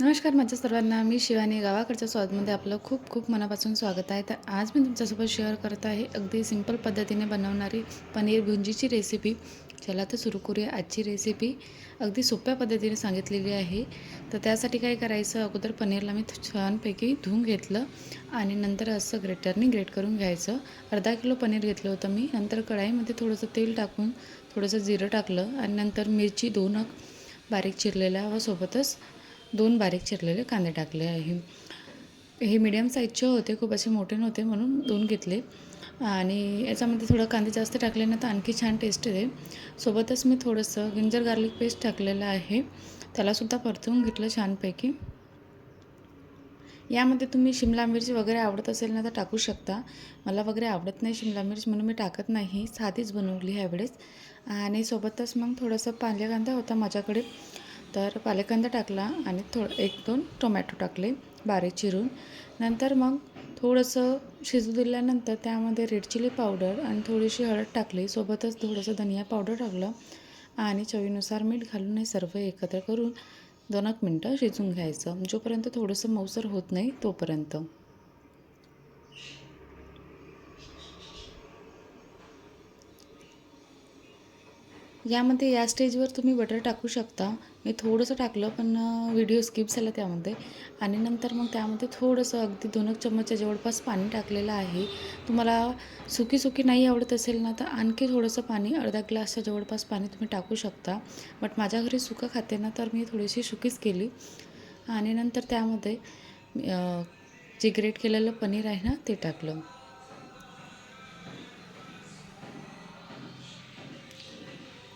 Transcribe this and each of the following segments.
नमस्कार माझ्या सर्वांना, मी शिवानी. गावाकडच्या स्वादमध्ये आपलं खूप खूप मनापासून स्वागत आहे. तर आज मी तुमच्यासोबत शेअर करत आहे अगदी सिंपल पद्धतीने बनवणारी पनीर भुंजीची रेसिपी. चला तर सुरू करूया आजची रेसिपी. अगदी सोप्या पद्धतीने सांगितलेली आहे. तर त्यासाठी काय करायचं, अगोदर पनीरला मी छानपैकी धुवून घेतलं आणि नंतर असं ग्रेटरने ग्रेट करून घ्यायचं. अर्धा किलो पनीर घेतलं होतं मी. नंतर कढाईमध्ये थोडंसं तेल टाकून थोडंसं जिरं टाकलं आणि नंतर मिरची 2 बारीक चिरलेल्या व सोबतच 2 बारीक चिरलेले कांदे टाकले आहे. हे मीडियम साईजचे होते, खूप असे मोठे नव्हते म्हणून 2 घेतले. आणि याच्यामध्ये थोडं कांदे जास्त टाकले ना तर आणखी छान टेस्ट येते. सोबतच मी थोडंसं जिंजर गार्लिक पेस्ट टाकलेलं आहे, त्यालासुद्धा परतवून घेतलं छानपैकी. यामध्ये तुम्ही शिमला मिरची वगैरे आवडत असेल ना तर टाकू शकता. मला वगैरे आवडत नाही शिमला मिर्च म्हणून मी टाकत नाही, साधीच बनवली ह्यावेळेस. आणि सोबतच मग थोडंसं पालेकांदा होता माझ्याकडे, तर पालेकांदा टाकला आणि 1-2 टोमॅटो टाकले बारीक चिरून. नंतर मग थोडंसं शिजू दिल्यानंतर त्यामध्ये रेड चिली पावडर आणि थोडीशी हळद टाकली, सोबतच थोडंसं धनिया पावडर टाकलं आणि चवीनुसार मीठ घालून हे सर्व एकत्र करून 2 मिनटं शिजवून घ्यायचं, जोपर्यंत थोडंसं मऊसर होत नाही तोपर्यंत. यामध्ये या स्टेजवर तुम्ही बटर टाकू शकता. मी थोडंसं टाकलं पण व्हिडिओ स्किप झाला त्यामध्ये. आणि नंतर मग त्यामध्ये थोडंसं अगदी 2 चमचा जवळपास पाणी टाकलेलं आहे. तुम्हाला सुकी सुकी नाही आवडत असेल ना तर आणखी थोडंसं पाणी, अर्धा ग्लासच्या जवळपास पाणी तुम्ही टाकू शकता. बट माझ्या घरी सुकं खाते ना तर मी थोडीशी सुकीच केली. आणि नंतर त्यामध्ये जे ग्रेट केलेलं पनीर आहे ना ते टाकलं.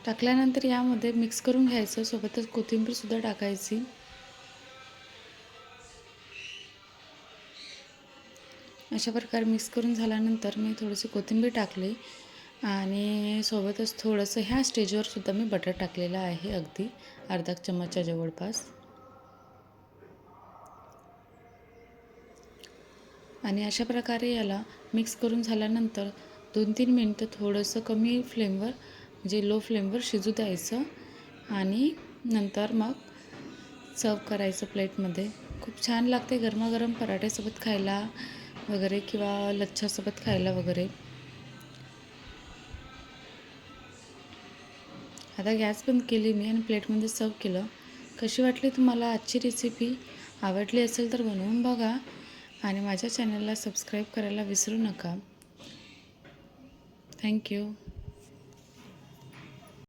टाकल्यानंतर यामध्ये मिक्स करून घ्यायचं, सोबतच कोथिंबीरसुद्धा टाकायची. अशा प्रकारे मिक्स करून झाल्यानंतर मी थोडीशी कोथिंबीर टाकली आणि सोबतच थोडंसं ह्या स्टेजवर सुद्धा मी बटर टाकलेलं आहे, अगदी अर्धा चमचा जवळपास. आणि अशा प्रकारे याला मिक्स करून झाल्यानंतर 2-3 मिनटं थोडंसं कमी फ्लेमवर, म्हणजे लो फ्लेमवर शिजू द्यायचं आणि नंतर मग सर्व करायचं प्लेटमध्ये. खूप छान लागते गरमागरम पराठ्यासोबत खायला वगैरे किंवा लच्छासोबत खायला वगैरे. आता गॅस बंद केली मी आणि प्लेटमध्ये सर्व केलं. कशी वाटली तुम्हाला आजची रेसिपी? आवडली असेल तर बनवून बघा आणि माझ्या चॅनलला सबस्क्राईब करायला विसरू नका. थँक्यू.